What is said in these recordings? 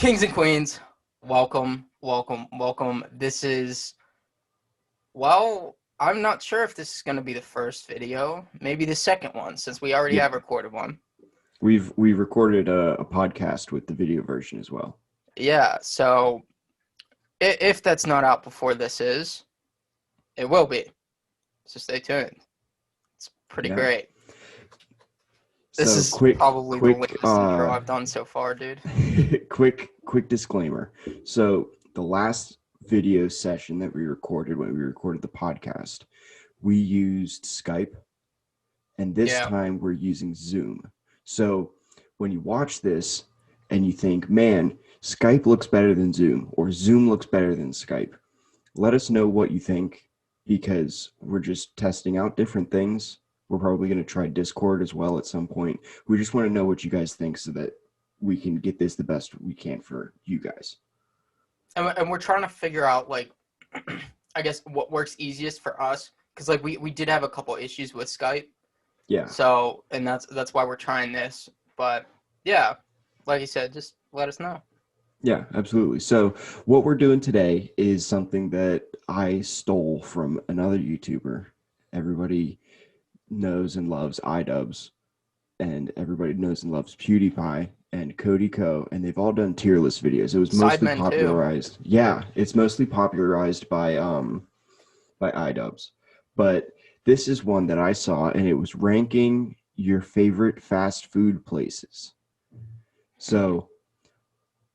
Kings and queens, welcome. This is, I'm not sure if this is going to be the first video, maybe the second one, since we already have recorded one. We recorded a podcast with the video version as well. Yeah, so if that's not out before this is, it will be. So stay tuned. It's pretty great. This is probably the latest intro I've done so far, dude. quick disclaimer. So the last video session that we recorded when we recorded the podcast, we used Skype, and this time we're using Zoom. So when you watch this and you think, man, Skype looks better than Zoom, or Zoom looks better than Skype, let us know what you think, because we're just testing out different things. We're probably going to try Discord as well at some point. We just want to know what you guys think so that we can get this the best we can for you guys. And we're trying to figure out, like, I guess what works easiest for us. Because, like, we did have a couple issues with Skype. Yeah. So, and that's why we're trying this. But, yeah, like you said, just let us know. Yeah, absolutely. So what we're doing today is something that I stole from another YouTuber. Everybody knows and loves iDubbbz, and everybody knows and loves PewDiePie and Cody Co, and they've all done tier list videos. It was mostly popularized. Too. Yeah, it's mostly popularized by iDubbbz. But this is one that I saw, and it was ranking your favorite fast food places. So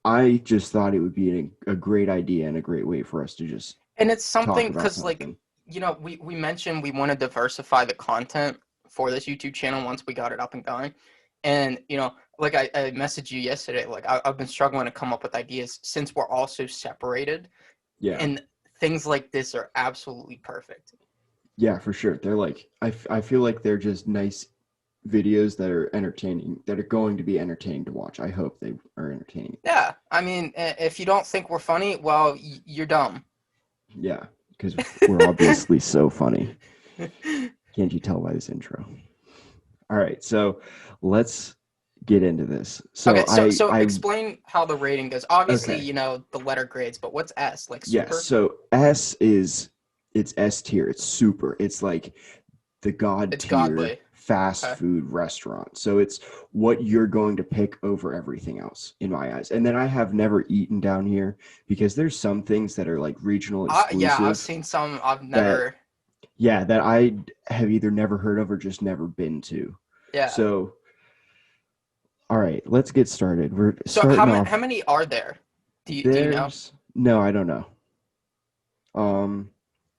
I just thought it would be a great idea and a great way for us to just and it's something because like, you know, we mentioned we want to diversify the content for this YouTube channel once we got it up and going. And, you know, like I messaged you yesterday, like I've been struggling to come up with ideas since we're all so separated. Yeah. And things like this are absolutely perfect. Yeah, for sure. They're like, I feel like they're just nice videos that are entertaining, that are going to be entertaining to watch. I hope they are entertaining. Yeah. I mean, if you don't think we're funny, well, you're dumb. Yeah. Because we're obviously so funny. Can't you tell by this intro? All right, so let's get into this. So explain how the rating goes. Obviously, you know, the letter grades, but what's S? Like super? Yeah, so S it's S tier. It's super. It's like the god tier fast food restaurant. So it's what you're going to pick over everything else in my eyes. And then I have never eaten down here because there's some things that are like regional exclusive. Yeah, I've seen some I've never. That I have either never heard of or just never been to. Yeah. So, all right, let's get started. How many are there? Do you know? No, I don't know.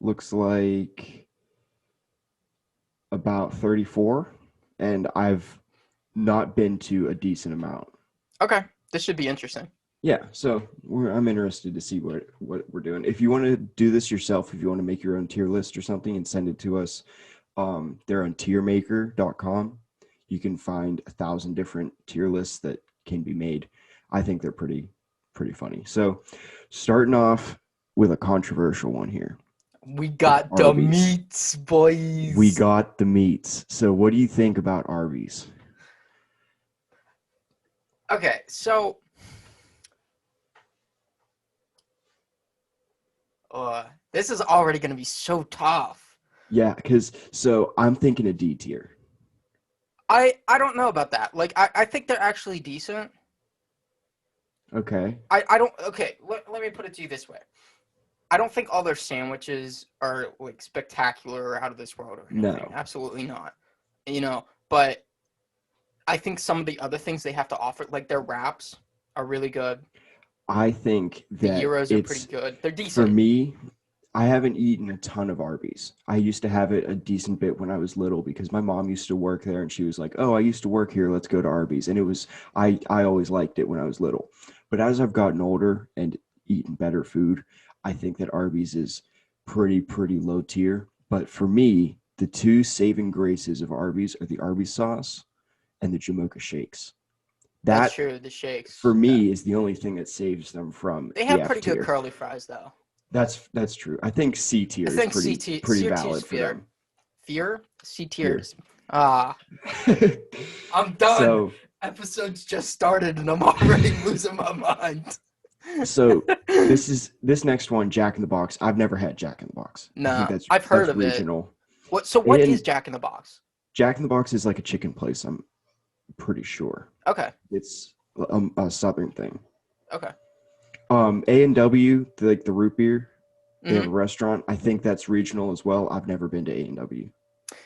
Looks like about 34, and I've not been to a decent amount. Okay, this should be interesting. Yeah, so I'm interested to see what we're doing. If you want to do this yourself, if you want to make your own tier list or something and send it to us, they're on tiermaker.com. You can find 1,000 different tier lists that can be made. I think they're pretty funny. So starting off with a controversial one here. We got the meats, boys. We got the meats. So what do you think about Arby's? Okay, so this is already going to be so tough. Yeah, because I'm thinking a D tier. I don't know about that. Like, I think they're actually decent. Okay. Let me put it to you this way. I don't think all their sandwiches are like spectacular or out of this world or anything. No. Absolutely not. You know, but I think some of the other things they have to offer, like their wraps, are really good. I think that the gyros are pretty good. They're decent. For me, I haven't eaten a ton of Arby's. I used to have it a decent bit when I was little because my mom used to work there and she was like, oh, I used to work here. Let's go to Arby's. And it was, I always liked it when I was little. But as I've gotten older and eaten better food, I think that Arby's is pretty low tier. But for me, the two saving graces of Arby's are the Arby's sauce and the Jamocha shakes. That's true. The shakes for me is the only thing that saves them from. They have pretty good curly fries, though. That's true. I think C tier is pretty valid for them. C tier. I'm done. So Episode's just started and I'm already losing my mind. So this next one, Jack in the Box. I've never had Jack in the Box. I think No, I've heard of regional. It. What is Jack in the Box? Jack in the Box is like a chicken place, I'm pretty sure. Okay. It's a southern thing. Okay. A&W, like the root beer, they have a restaurant. I think that's regional as well. I've never been to A&W.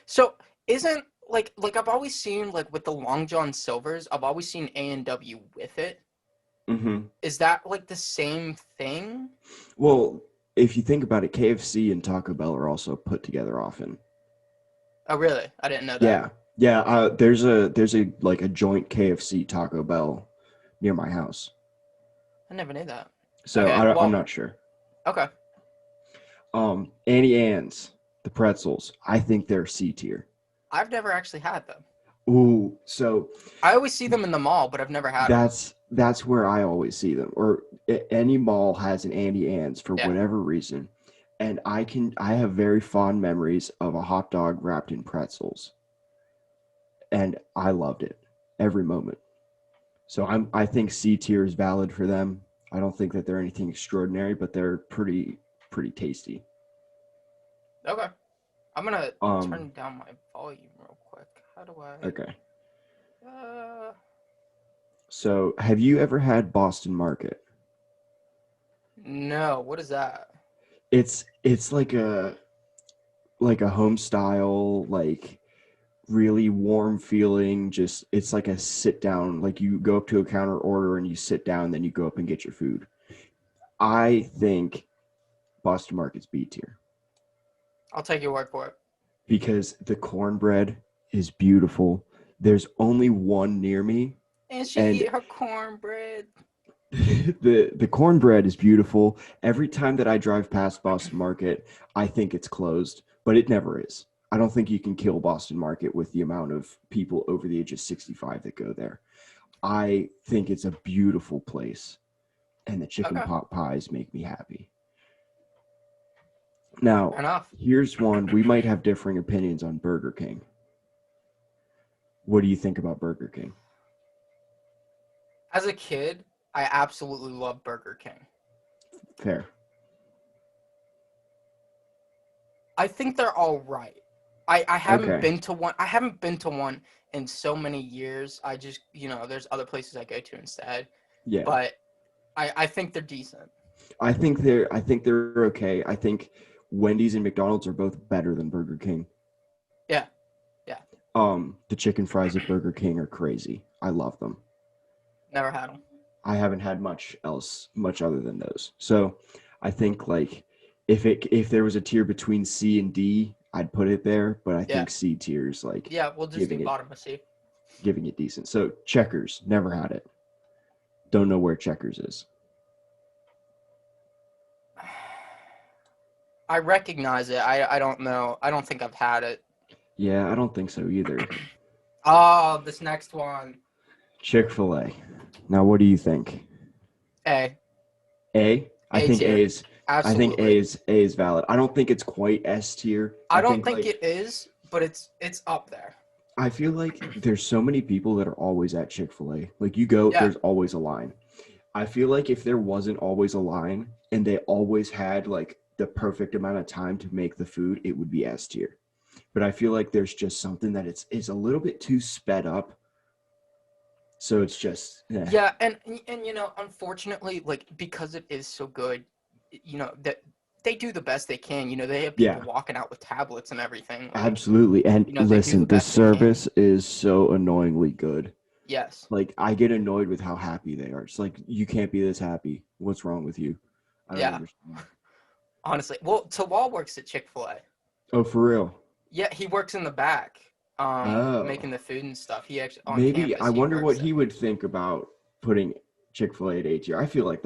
So isn't like I've always seen like with the Long John Silvers, I've always seen A&W with it. Mm-hmm. Is that like the same thing? Well, if you think about it, KFC and Taco Bell are also put together often. Oh, really? I didn't know that. Yeah. There's a like a joint KFC Taco Bell near my house. I never knew that. So okay, I'm not sure. Okay. Annie Ann's, the pretzels. I think they're C tier. I've never actually had them. Ooh, so I always see them in the mall, but I've never had them. That's where I always see them. Or any mall has an Annie Ann's for whatever reason. And I have very fond memories of a hot dog wrapped in pretzels. And I loved it every moment. So I think C tier is valid for them. I don't think that they're anything extraordinary, but they're pretty tasty. Okay. I'm gonna turn down my volume real quick. How do I? Okay. So, have you ever had Boston Market? No. What is that? It's like a home style, like really warm feeling. Just it's like a sit down. Like you go up to a counter order and you sit down, then you go up and get your food. I think Boston Market's B tier. I'll take your word for it. Because the cornbread is beautiful. There's only one near me. And she eat her cornbread. The cornbread is beautiful. Every time that I drive past Boston Market, I think it's closed, but it never is. I don't think you can kill Boston Market with the amount of people over the age of 65 that go there. I think it's a beautiful place, and the chicken pot pies make me happy. Now, here's one. We might have differing opinions on Burger King. What do you think about Burger King? As a kid, I absolutely love Burger King. Fair. I think they're all right. I haven't been to one. I haven't been to one in so many years. I just, there's other places I go to instead. Yeah. But I think they're decent. I think they're okay. I think Wendy's and McDonald's are both better than Burger King. Yeah. The chicken fries at Burger King are crazy. I love them. Never had them. I haven't had much other than those. So I think like if there was a tier between C and D, I'd put it there. But I think C tier is like we'll just do bottom of C. Giving it decent. So Checkers, never had it. Don't know where Checkers is. I recognize it. I don't know. I don't think I've had it. Yeah, I don't think so either. Oh, this next one. Chick-fil-A. Now, what do you think? A. A? I think tier. A is. Absolutely. I think A is valid. I don't think it's quite S tier. I don't think it is, but it's up there. I feel like there's so many people that are always at Chick-fil-A. Like you go, there's always a line. I feel like if there wasn't always a line and they always had like the perfect amount of time to make the food, it would be S tier. But I feel like there's just something that it's a little bit too sped up. So it's just yeah, and unfortunately, like because it is so good, that they do the best they can. They have people walking out with tablets and everything. Like, absolutely. And listen, the service is so annoyingly good. Yes. Like I get annoyed with how happy they are. It's like you can't be this happy. What's wrong with you? I don't understand. Honestly, well, Tawal works at Chick-fil-A. Oh, for real? Yeah, he works in the back, making the food and stuff. He actually on maybe campus, I wonder what he would think about putting Chick-fil-A at A tier. I feel like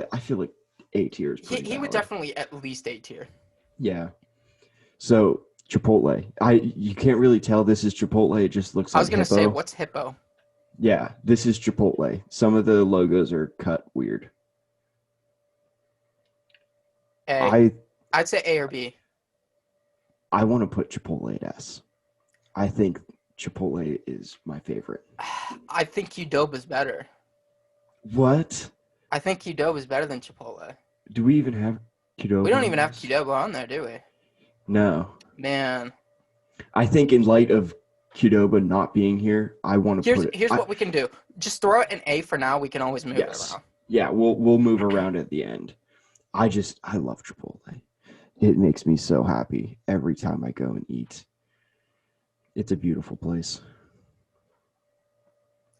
A tier is pretty he would definitely at least A tier. Yeah. So Chipotle, you can't really tell this is Chipotle. It just looks like. I was gonna say, what's Hippo? Yeah, this is Chipotle. Some of the logos are cut weird. I'd say A or B. I want to put Chipotle at S. I think Chipotle is my favorite. I think Qdoba's better. What? I think Qdoba is better than Chipotle. Do we even have Qdoba? We don't even have Qdoba on there, do we? No. Man. I think in light of Qdoba not being here, I want to put it. Here's what we can do. Just throw it an A for now. We can always move it around. Yeah, we'll move around at the end. I love Chipotle. It makes me so happy every time I go and eat. It's a beautiful place.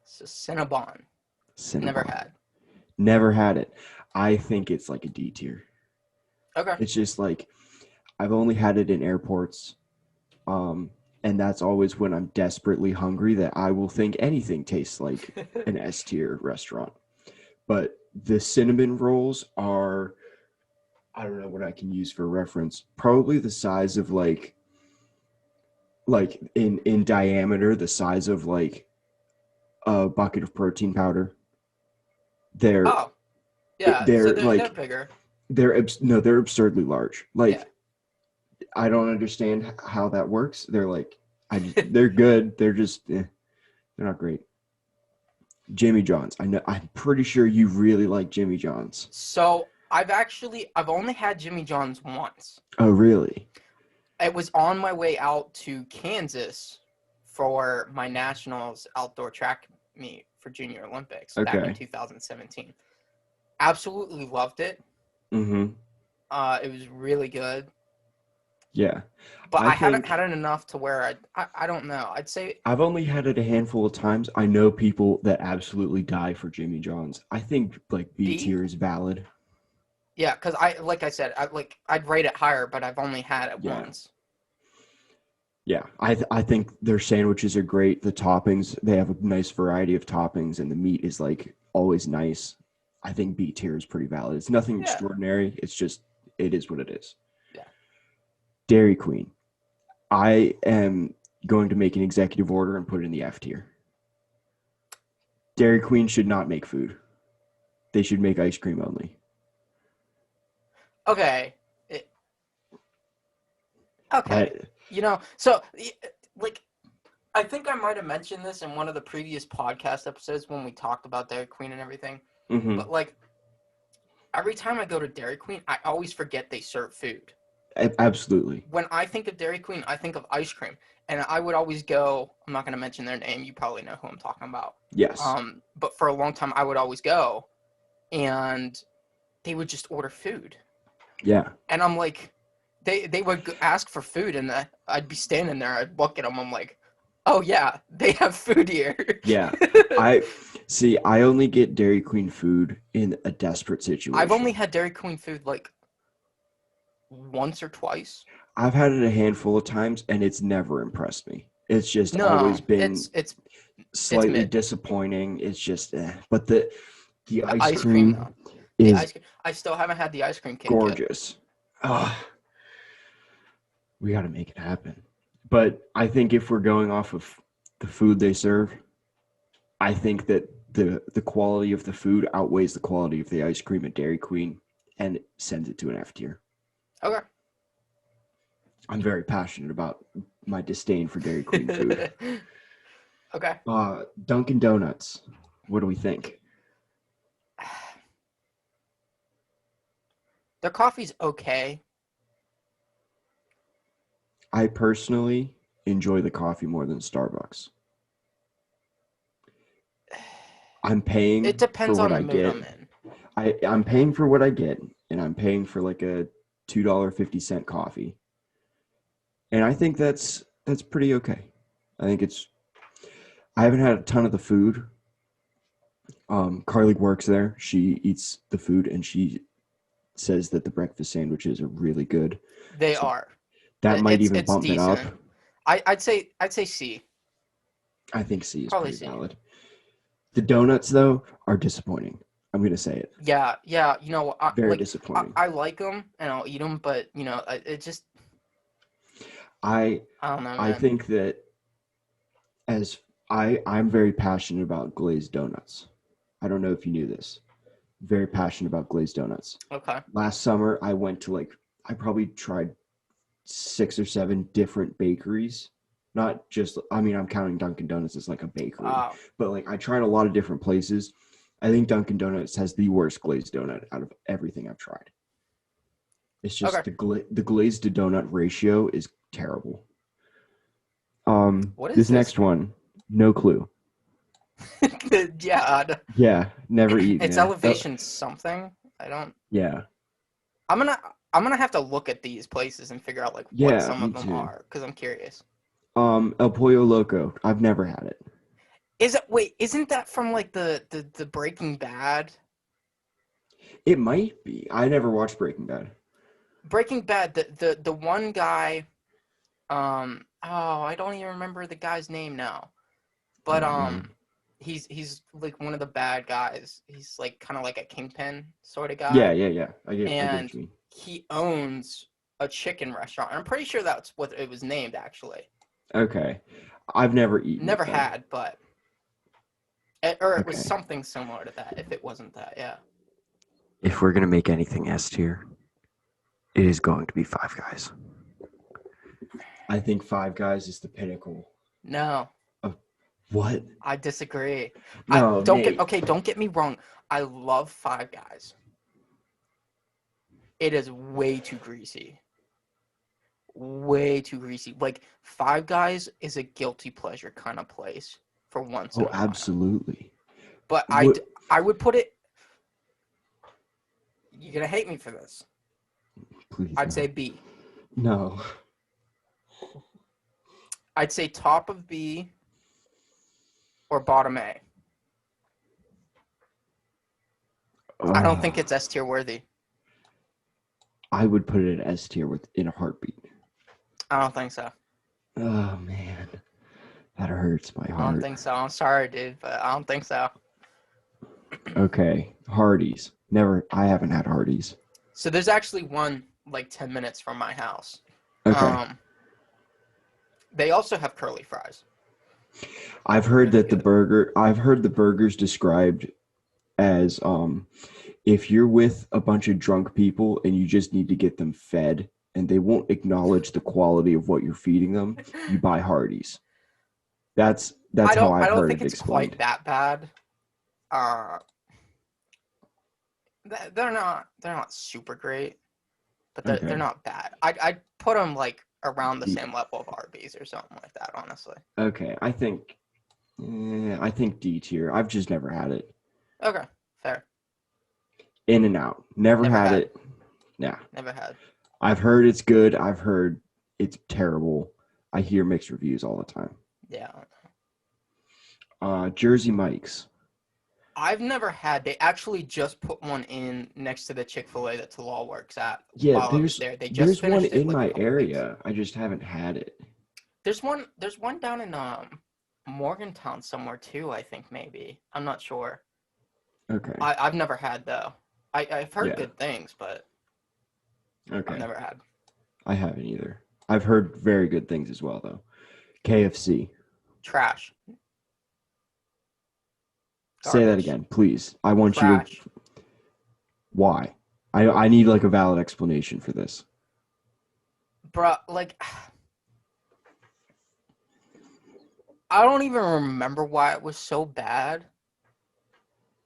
So Cinnabon. Never had it. I think it's like a D tier. Okay. It's just like I've only had it in airports. And that's always when I'm desperately hungry that I will think anything tastes like an S tier restaurant. But the cinnamon rolls are, I don't know what I can use for reference, probably the size of like in diameter, the size of like a bucket of protein powder. They're they're bigger. They're absurdly large. Like I don't understand how that works. They're like they're good. They're just they're not great. Jimmy John's. I'm pretty sure you really like Jimmy John's. So I've only had Jimmy John's once. Oh, really? It was on my way out to Kansas for my nationals outdoor track meet for Junior Olympics back in 2017. Absolutely loved it. Mm-hmm. It was really good. Yeah. But I haven't had it enough to where I don't know. I'd say I've only had it a handful of times. I know people that absolutely die for Jimmy John's. I think like B tier is valid. Yeah, because I'd rate it higher, but I've only had it once. Yeah, I think their sandwiches are great. The toppings, they have a nice variety of toppings, and the meat is like always nice. I think B tier is pretty valid. It's nothing extraordinary. It's just it is what it is. Yeah. Dairy Queen. I am going to make an executive order and put it in the F tier. Dairy Queen should not make food. They should make ice cream only. Okay. I think I might have mentioned this in one of the previous podcast episodes when we talked about Dairy Queen and everything. Mm-hmm. But like, every time I go to Dairy Queen, I always forget they serve food. Absolutely. When I think of Dairy Queen, I think of ice cream. And I would always go, I'm not going to mention their name. You probably know who I'm talking about. Yes. But for a long time, I would always go, and they would just order food. Yeah. And I'm like, they would ask for food, and I'd be standing there. I'd look at them. I'm like, oh, yeah, they have food here. Yeah. I only get Dairy Queen food in a desperate situation. I've only had Dairy Queen food like once or twice. I've had it a handful of times, and it's never impressed me. It's just always been it's slightly disappointing. It's just, but the ice cream is I still haven't had the ice cream cake gorgeous. Oh, we got to make it happen. But I think if we're going off of the food they serve, I think that the quality of the food outweighs the quality of the ice cream at Dairy Queen and sends it to an F tier. Okay. I'm very passionate about my disdain for Dairy Queen food. Okay. Dunkin Donuts. What do we think? Their coffee's okay. I personally enjoy the coffee more than Starbucks. I'm paying. It depends for what on the mood I'm in. I'm paying for what I get, and I'm paying for like a $2.50 coffee, and I think that's pretty okay. I haven't had a ton of the food. Carly works there. She eats the food, and she says that the breakfast sandwiches are really good. They are. That might even bump decent. it up. I'd say C. I think C is probably pretty valid. The donuts, though, are disappointing. I'm going to say it. Yeah. You know, very disappointing. I like them, and I'll eat them, but, you know, it just... I don't know, man. I think that I'm very passionate about glazed donuts. I don't know if you knew this. Very passionate about glazed donuts. Okay. Last summer, I probably tried 6 or 7 different bakeries Not just, I mean, I'm counting Dunkin' Donuts as like a bakery, Oh, but like I tried a lot of different places. I think Dunkin' Donuts has the worst glazed donut out of everything I've tried. It's okay. just the glazed to donut ratio is terrible. What is This this? next one, no clue. Yeah, Yeah, never eaten it's there. Oh, elevation something. I don't. yeah, I'm gonna I'm gonna have to look at these places and figure out like what yeah, some me of them too. are because I'm curious. El Pollo Loco. I've never had it. Isn't that from like the Breaking Bad? It might be. I never watched Breaking Bad. Breaking Bad, the one guy, oh, I don't even remember the guy's name now. I But don't know. he's like one of the bad guys. He's like kind of like a kingpin sort of Yeah, guy, yeah, yeah. I get what and you mean. he owns a chicken restaurant. I'm pretty sure that's what it was named actually. Okay. I've never eaten Never it though. had, but or it was Okay. something similar to that. If it wasn't that, yeah. If we're gonna make anything S tier, it is going to be Five Guys. I think Five Guys is the pinnacle No, of what? I disagree. I No, don't get Nate. okay. Don't get me wrong. I love Five Guys. It is way too greasy. Way too greasy. Like Five Guys is a guilty pleasure kind of place for once in Oh, a while. absolutely. But What? I would put it. You're gonna hate me for this. Please I'd no. say B. No. I'd say top of B or bottom A. I don't think Oh, it's S tier worthy. I would put it at S tier in a heartbeat. I don't think so. Oh man, that hurts my I don't heart. think so. I'm sorry, dude, but I don't think so. Okay, Hardee's. Never. I haven't had Hardee's. So there's actually one like 10 minutes from my house. Okay. Um, they also have curly fries. I've heard Really that good. I've heard the burgers described as if you're with a bunch of drunk people and you just need to get them fed and they won't acknowledge the quality of what you're feeding them, you buy Hardee's. That's how I I've don't heard think it it's quite explained. that bad. Uh, they're not super great, but they're Okay. not bad. I'd put them like around the The same level of Arby's or something like that. Honestly. okay, I think D tier. I've just never had it. Okay, fair. In and Out. Never Never had had. it. Yeah. Never had. I've heard it's good. I've heard it's terrible. I hear mixed reviews all the time. Yeah. Jersey Mike's. I've never had. They actually just put one in next to the Chick-fil-A that Talal works at Yeah, while I was there. They just there's one finished it in like a my couple weeks. area. I just haven't had it. There's one down in Morgantown somewhere too, I think maybe. I'm not sure. Okay. I've never had though. I've heard Yeah. good things, but I've Okay. never had. I haven't either. I've heard very good things as well though. KFC. Trash. Say that Garbage. again, please. I want you to. Trash. Why? I need like a valid explanation for this. Bruh, like I don't even remember why it was so bad.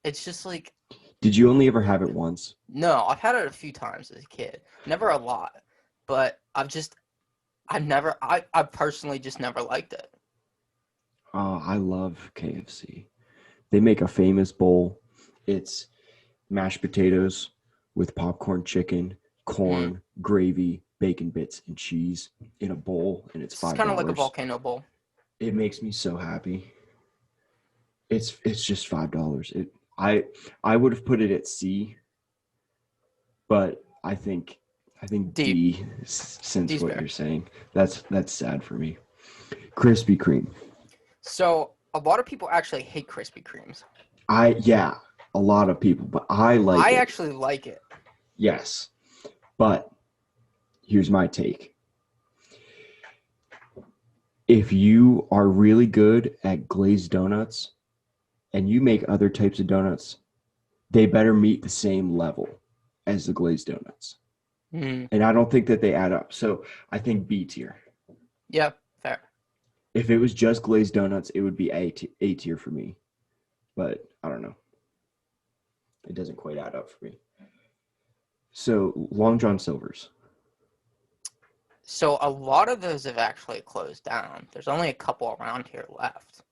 It's just like Did you only ever have it once? no, I've had it a few times as a kid. Never a lot. But I personally just never liked it. Oh, I love KFC. They make a famous bowl. It's mashed potatoes with popcorn chicken, Mm. corn, gravy, bacon bits, and cheese in a bowl, and it's It's five kind of like a dollars. volcano bowl. It makes me so happy. It's just $5. I would have put it at C, but I think D. D since D's what fair. you're saying. That's sad for me. Krispy Kreme. So a lot of people actually hate Krispy Kremes. Yeah, a lot of people, but I like I it. actually like it. Yes. But here's my take. If you are really good at glazed donuts and you make other types of donuts, they better meet the same level as the glazed donuts. Mm. And I don't think that they add up. So I think B tier. Yeah, fair. If it was just glazed donuts, it would be A tier for me. But I don't know. It doesn't quite add up for me. So Long John Silver's. So a lot of those have actually closed down. There's only a couple around here left.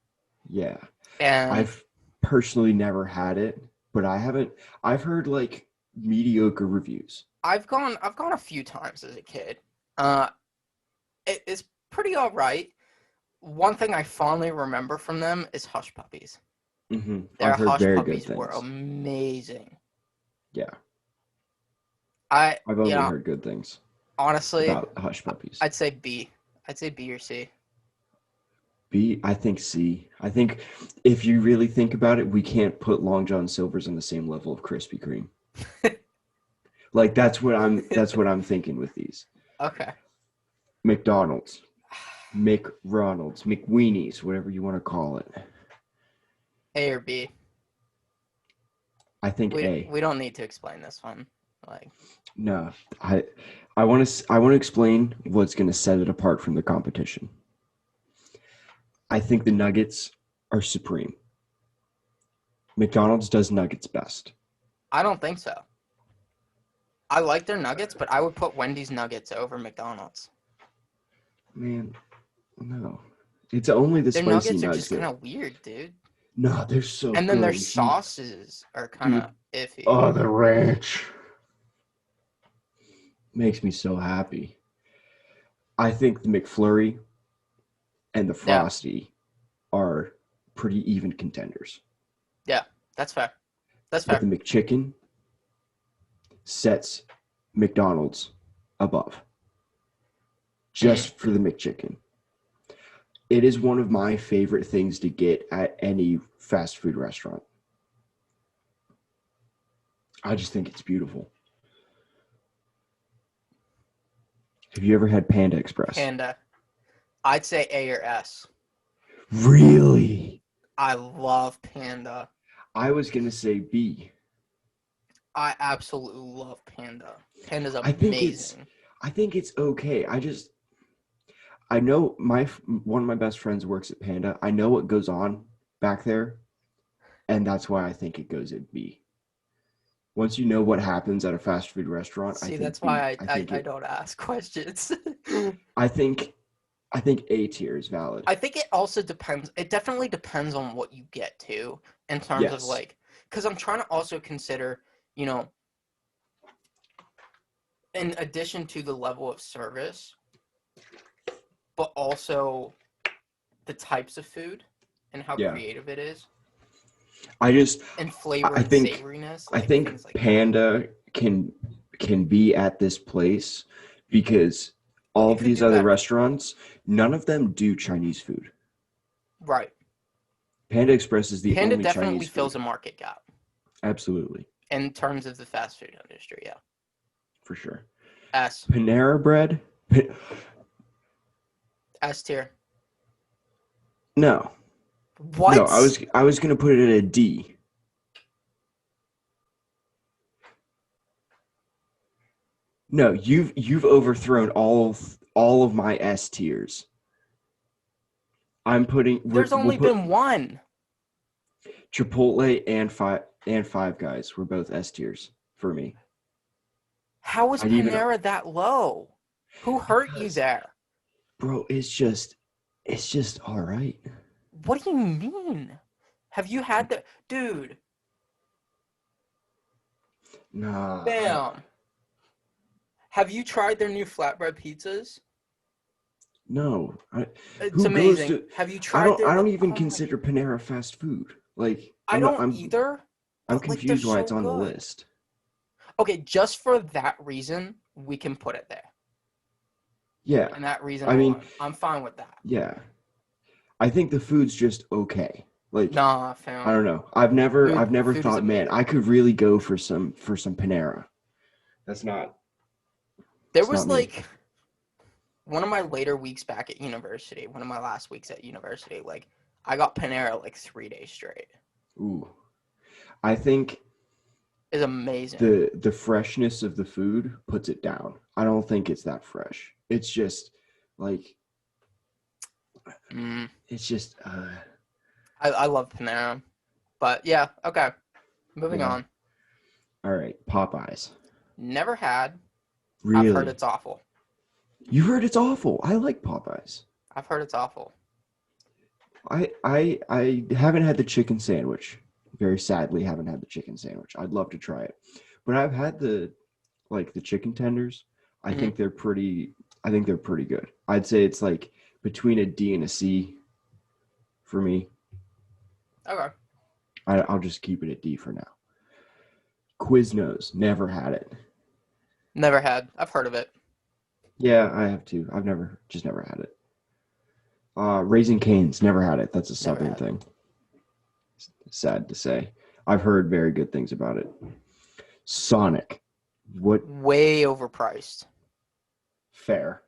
Yeah. And I've personally never had it, but I haven't. I've heard like mediocre reviews. I've gone a few times as a kid. It's pretty all right. One thing I fondly remember from them is Hush Puppies. Mm-hmm. Their I've heard Hush very Puppies good were things. amazing. Yeah, I've only heard good things honestly about Hush Puppies. I'd say B. I'd say B or C. B, I think C. I think if you really think about it, we can't put Long John Silver's on the same level of Krispy Kreme. Like that's what I'm thinking with these. Okay. McDonald's, McRonald's, McWeenies, whatever you want to call it. A or B. I think A. We don't need to explain this one. Like No, I want to explain what's going to set it apart from the competition. I think the nuggets are supreme. McDonald's does nuggets best. I don't think so. I like their nuggets, but I would put Wendy's nuggets over McDonald's. Man, no. It's only the Their spicy nuggets are nuggets. just kind of weird, dude. No, they're so good. And then their sauces are kind of iffy. Oh, the ranch. Makes me so happy. I think the McFlurry and the Frosty are pretty even contenders. Yeah, that's fair. That's fair. But the McChicken sets McDonald's above. Just for the McChicken. It is one of my favorite things to get at any fast food restaurant. I just think it's beautiful. Have you ever had Panda Express? Panda. I'd say A or S. Really? I love Panda. I was going to say B. I absolutely love Panda. Panda's amazing. I think it's okay. I know one of my best friends works at Panda. I know what goes on back there, and that's why I think it goes at B. Once you know what happens at a fast food restaurant, See, that's why I don't ask questions. I think A tier is valid. I think it also depends. It definitely depends on what you get to in terms of like, because I'm trying to also consider, you know, in addition to the level of service, but also the types of food and how creative it is. And flavor and savoriness. I think like Panda can be at this place because all of these other restaurants, none of them do Chinese food. Right. Panda Express is the only Chinese food. Panda definitely fills a market gap. Absolutely. In terms of the fast food industry, yeah. For sure. S. Panera Bread? S tier. No. What? No, I was gonna put it at a D. No, you've overthrown all of my S tiers. I'm putting. There's only been one. Chipotle and Five Guys were both S tiers for me. How was Panera that low? Who hurt you there? Bro, it's just all right. What do you mean? Have you had the dude? Nah. Bam. Have you tried their new flatbread pizzas? No. It's amazing. Have you tried? I don't even consider Panera fast food. Like I don't either. I'm confused why it's on the list. Okay, just for that reason, we can put it there. Yeah. And that reason alone, I'm fine with that. Yeah. I think the food's just okay. Like nah, fam. I don't know. I've never thought, man, I could really go for some Panera. That's not. There was like one of my later weeks back at university, one of my last weeks at university, like I got Panera like 3 days straight. Ooh. I think it's amazing. The freshness of the food puts it down. I don't think it's that fresh. It's just like It's just I love Panera, but yeah, okay. Moving on. All right, Popeyes. Never had. Really? I've heard it's awful. You heard it's awful. I like Popeyes. I've heard it's awful. I haven't had the chicken sandwich. Very sadly, haven't had the chicken sandwich. I'd love to try it, but I've had the chicken tenders. I think they're pretty. I think they're pretty good. I'd say it's like between a D and a C for me. Okay. I'll just keep it at D for now. Quiznos, never had it. Never had. I've heard of it. Yeah, I have too. I've never had it. Raising Cane's, never had it. That's a Southern thing. Sad to say. I've heard very good things about it. Sonic. What? Way overpriced. Fair.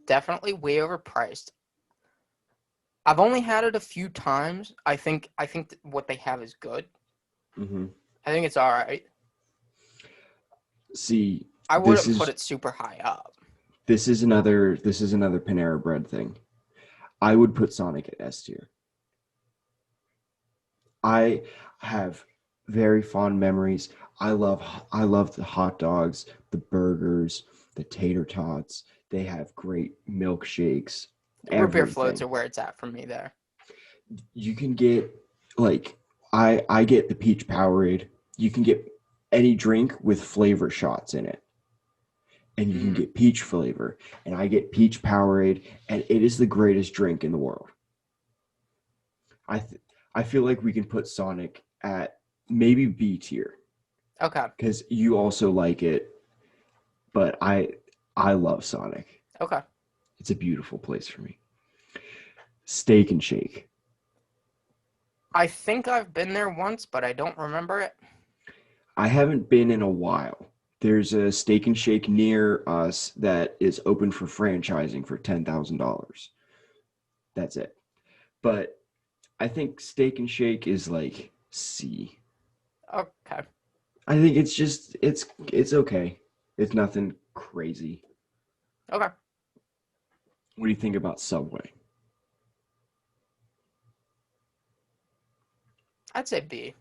Definitely way overpriced. I've only had it a few times. I think what they have is good. Mm-hmm. I think it's all right. See, I wouldn't put it super high up. This is another Panera Bread thing. I would put Sonic at S tier. I have very fond memories. I love the hot dogs, the burgers, the tater tots. They have great milkshakes. Root beer floats are where it's at for me there. You can get I get the peach Powerade. You can get any drink with flavor shots in it. And you can get peach flavor. And I get peach Powerade, and it is the greatest drink in the world. I feel like we can put Sonic at maybe B tier. Okay. Because you also like it, but I love Sonic. Okay. It's a beautiful place for me. Steak and Shake. I think I've been there once, but I don't remember it. I haven't been in a while. There's a Steak and Shake near us that is open for franchising for $10,000. That's it. But I think Steak and Shake is like C. Okay. I think it's just it's okay. It's nothing crazy. Okay. What do you think about Subway? I'd say B.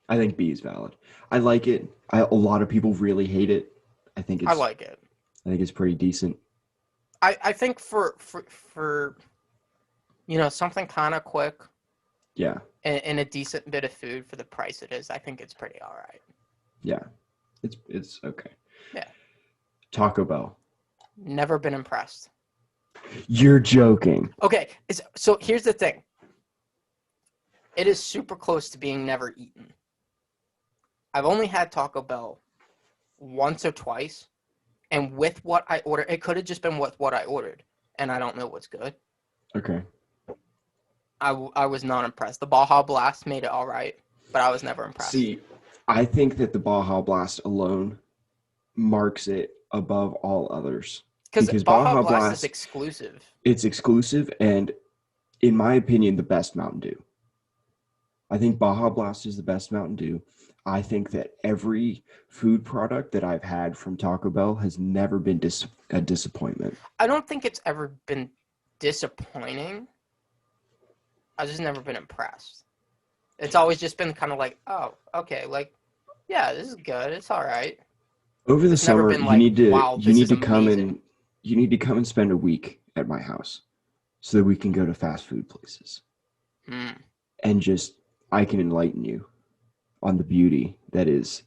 I think B is valid. I like it. A lot of people really hate it. I like it. I think it's pretty decent. I think for something kind of quick. Yeah. And a decent bit of food for the price it is, I think it's pretty all right. Yeah. It's okay. Yeah. Taco Bell. Never been impressed. You're joking. Okay, so here's the thing. It is super close to being never eaten. I've only had Taco Bell once or twice, and with what I ordered, it could have just been what I ordered, and I don't know what's good. Okay. I was not impressed. The Baja Blast made it all right, but I was never impressed. See, I think that the Baja Blast alone marks it above all others. Because Baja Blast is exclusive. It's exclusive, and in my opinion, the best Mountain Dew. I think Baja Blast is the best Mountain Dew. I think that every food product that I've had from Taco Bell has never been a disappointment. I don't think it's ever been disappointing. I've just never been impressed. It's always just been kind of like, oh, okay, like, yeah, this is good. It's all right. Over the summer, you need to come and spend a week at my house so that we can go to fast food places. And just, I can enlighten you on the beauty that is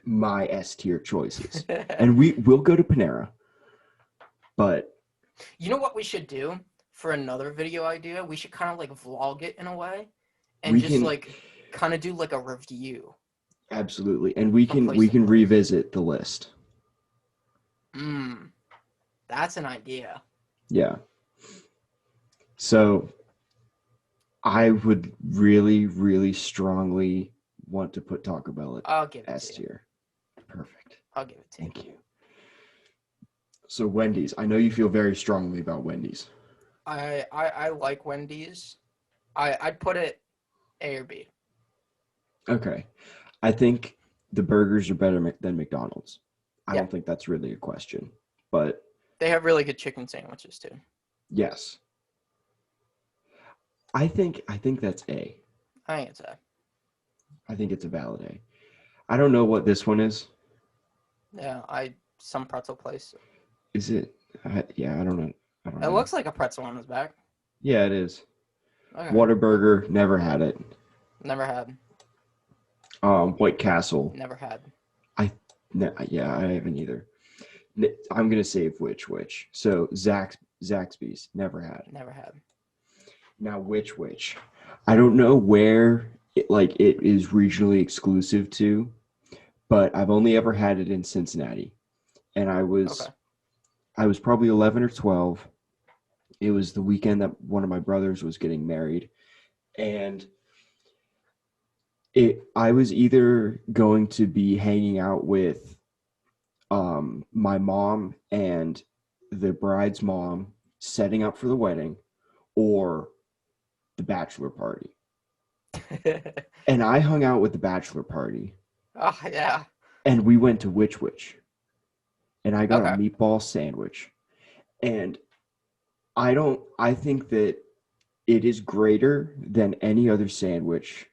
my S tier choices. And we'll go to Panera. But you know what we should do for another video idea? We should kind of like vlog it in a way and kind of do like a review. Absolutely. And we can revisit the list. That's an idea. Yeah. So I would really, really strongly want to put Taco Bell at S tier. Perfect. I'll give it to you. Thank you. So Wendy's. I know you feel very strongly about Wendy's. I like Wendy's. I'd put it A or B. Okay. I think the burgers are better than McDonald's. I don't think that's really a question, but they have really good chicken sandwiches too. Yes. I think that's A. I think it's A. I think it's a valid A. I don't know what this one is. Yeah, some pretzel place. Is it? Yeah, I don't know. It looks like a pretzel on his back. Yeah, it is. Okay. Whataburger, never had it. Never had. White Castle. Never had. Yeah, I haven't either. I'm gonna save which. So Zaxby's, never had. Never had. Now which. I don't know where it is regionally exclusive to, but I've only ever had it in Cincinnati, and I was probably 11 or 12. It was the weekend that one of my brothers was getting married, and I was either going to be hanging out with my mom and the bride's mom setting up for the wedding, or the bachelor party. And I hung out with the bachelor party. Oh, yeah. And we went to which. And I got a meatball sandwich. And I think that it is greater than any other sandwich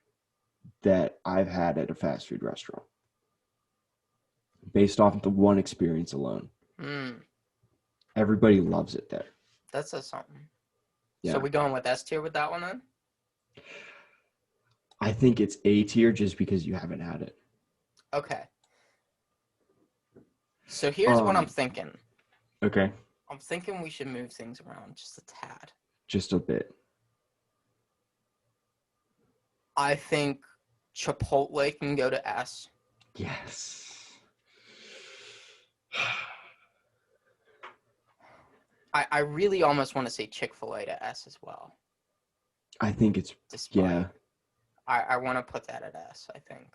that I've had at a fast food restaurant, based off of the one experience alone. Everybody loves it there. That says something. Yeah. So we going with S tier with that one then? I think it's A tier just because you haven't had it. Okay. So here's what I'm thinking. Okay. I'm thinking we should move things around just a tad. Just a bit. I think Chipotle can go to S. Yes. I really almost want to say Chick-Fil-A to S as well. I think it's, yeah. I want to put that at S, I think.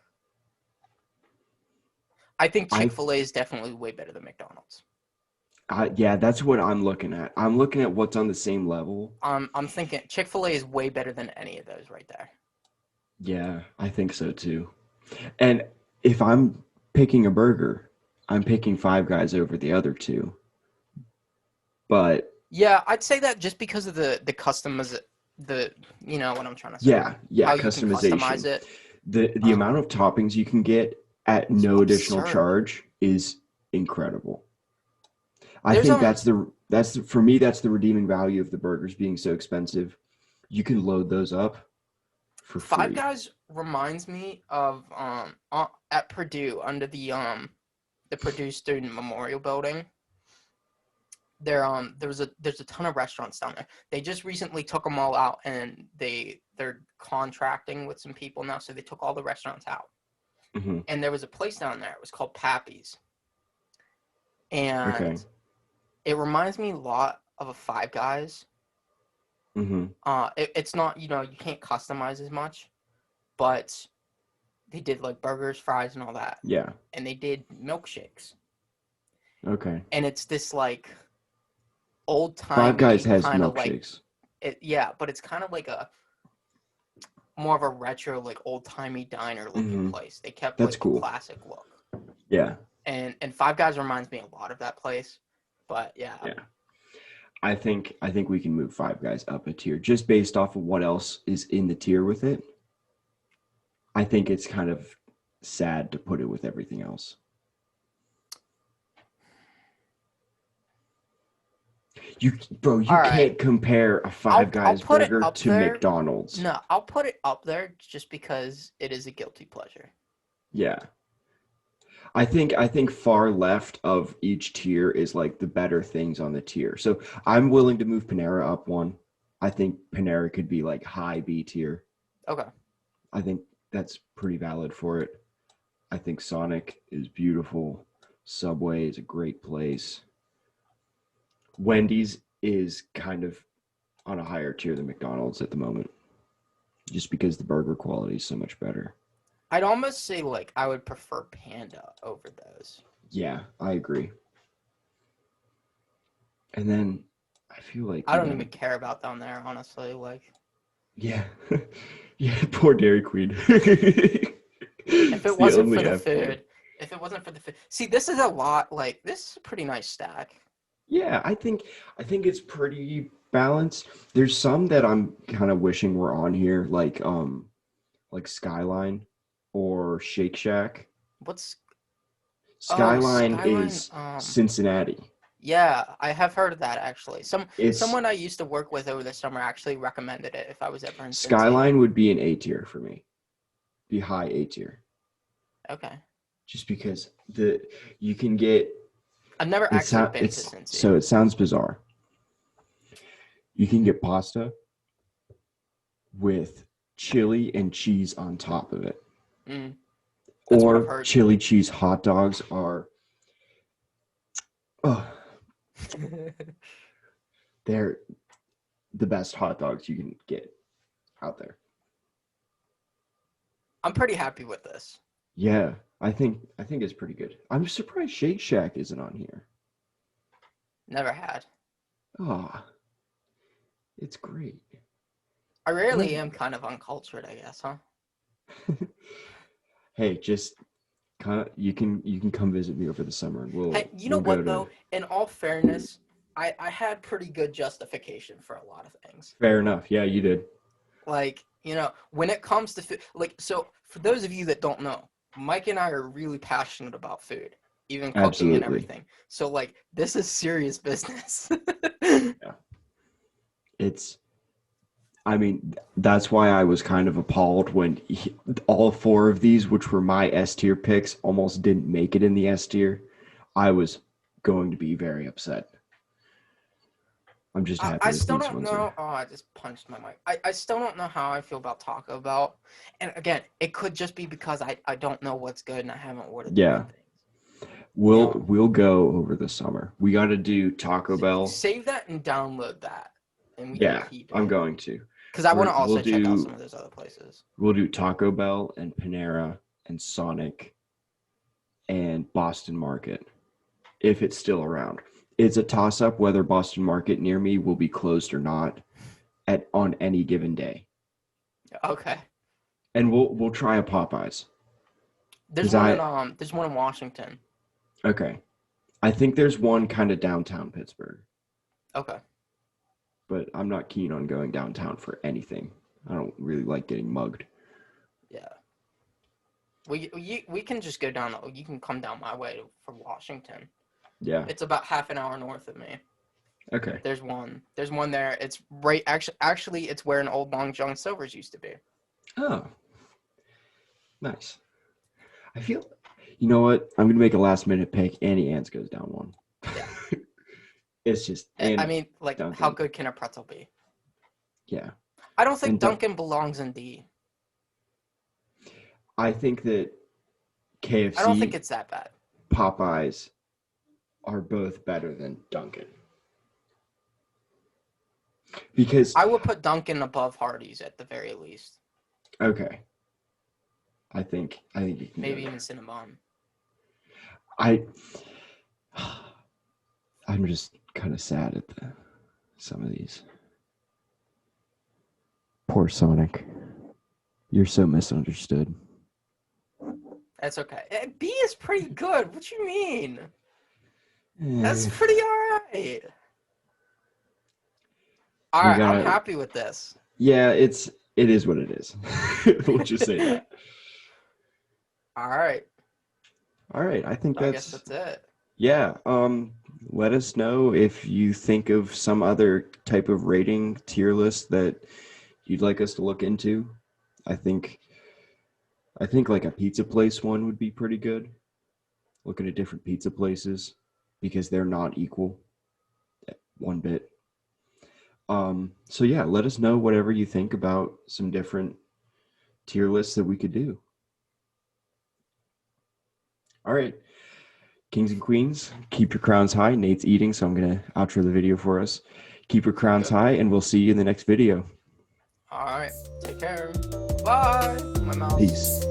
I think Chick-fil-A is definitely way better than McDonald's. Yeah, that's what I'm looking at. I'm looking at what's on the same level. I'm thinking Chick-fil-A is way better than any of those right there. Yeah, I think so too. And if I'm picking a burger, I'm picking Five Guys over the other two. But yeah, I'd say that just because of the you know what I'm trying to say. Yeah, how customization. You can customize it. The amount of toppings you can get at no additional charge is incredible. I think that's for me, that's the redeeming value of the burgers being so expensive. You can load those up for free. Five Guys reminds me of at Purdue under the Purdue Student Memorial Building. There's a ton of restaurants down there. They just recently took them all out, and they're contracting with some people now, so they took all the restaurants out. Mm-hmm. And there was a place down there. It was called Pappy's, and it reminds me a lot of a Five Guys. Mm-hmm. It's not, you can't customize as much, but they did like burgers, fries, and all that. Yeah. And they did milkshakes. Okay. And it's this like old time. Five Guys has milkshakes. But it's kind of like a more of a retro, like old timey diner looking place. They kept the classic look. Yeah. And Five Guys reminds me a lot of that place. But yeah. Yeah. I think we can move Five Guys up a tier just based off of what else is in the tier with it. I think it's kind of sad to put it with everything else. You can't compare a Five Guys burger to McDonald's. No, I'll put it up there just because it is a guilty pleasure. Yeah. I think far left of each tier is like the better things on the tier. So I'm willing to move Panera up one. I think Panera could be like high B tier. Okay. I think that's pretty valid for it. I think Sonic is beautiful. Subway is a great place. Wendy's is kind of on a higher tier than McDonald's at the moment, just because the burger quality is so much better. I'd almost say like I would prefer Panda over those. Yeah, I agree. And then I feel like I don't even care about down there, honestly. Like, yeah, yeah, poor Dairy Queen. If it wasn't for the food, see, this is a lot. Like, this is a pretty nice stack. Yeah, I think it's pretty balanced. There's some that I'm kind of wishing were on here, like Skyline or Shake Shack. What's Skyline Skyline? is Cincinnati. Yeah, I have heard of that actually. It's Someone I used to work with over the summer actually recommended it if I was ever in Cincy. Skyline would be an A tier for me. Be high A tier. Okay. Just because you can get. I've never actually been to Cincy. So it sounds bizarre. You can get pasta with chili and cheese on top of it. That's what I've heard. Chili cheese hot dogs are. Oh, they're the best hot dogs you can get out there. I'm pretty happy with this. Yeah, I think it's pretty good. I'm surprised Shake Shack isn't on here. Never had. Ah, it's great. I really am kind of uncultured, I guess, huh? Hey, just kind of you can come visit me over the summer and we'll. Hey, you know what though? In all fairness, I had pretty good justification for a lot of things. Fair enough. Yeah, you did. Like, you know, when it comes to food, like, so for those of you that don't know, Mike and I are really passionate about food, even cooking and everything. So, like, this is serious business. Yeah. I mean, that's why I was kind of appalled when all four of these, which were my S tier picks, almost didn't make it in the S tier. I was going to be very upset. I'm just happy. I still don't know. Oh, I just punched my mic. I still don't know how I feel about Taco Bell. And again, it could just be because I don't know what's good and I haven't ordered things. We'll go over the summer. We got to do Taco Bell. Save that and download that. And I'm going to. Because I want to also check out some of those other places. We'll do Taco Bell and Panera and Sonic and Boston Market if it's still around. It's a toss-up whether Boston Market near me will be closed or not on any given day. Okay. And we'll try a Popeyes. There's one in Washington. Okay. I think there's one kind of downtown Pittsburgh. Okay. But I'm not keen on going downtown for anything. I don't really like getting mugged. Yeah. We can just go down. You can come down my way for Washington. Yeah. It's about half an hour north of me. Okay. There's one there. It's right. Actually, it's where an old Long John Silver's used to be. Oh. Nice. I feel. You know what? I'm gonna make a last minute pick. Annie Ann's goes down one. Yeah. It's just. I mean, like, Dunkin. How good can a pretzel be? Yeah. I don't think Dunkin' belongs in D. I think that KFC. I don't think it's that bad. Popeyes are both better than Dunkin'. Because I would put Dunkin' above Hardee's at the very least. Okay. I think you can maybe even Cinnabon. I'm just kind of sad at some of these. Poor Sonic. You're so misunderstood. That's okay. B is pretty good. What you mean? That's pretty alright. Alright, I'm happy with this. Yeah, it is what it is. We'll just say that. Alright. I think I guess that's it. Yeah. Let us know if you think of some other type of rating tier list that you'd like us to look into. I think like a pizza place one would be pretty good. Looking at different pizza places because they're not equal one bit. So yeah, let us know whatever you think about some different tier lists that we could do. All right. Kings and queens, keep your crowns high. Nate's eating, so I'm going to outro the video for us. Keep your crowns high, and we'll see you in the next video. All right. Take care. Bye. My mouse. Peace.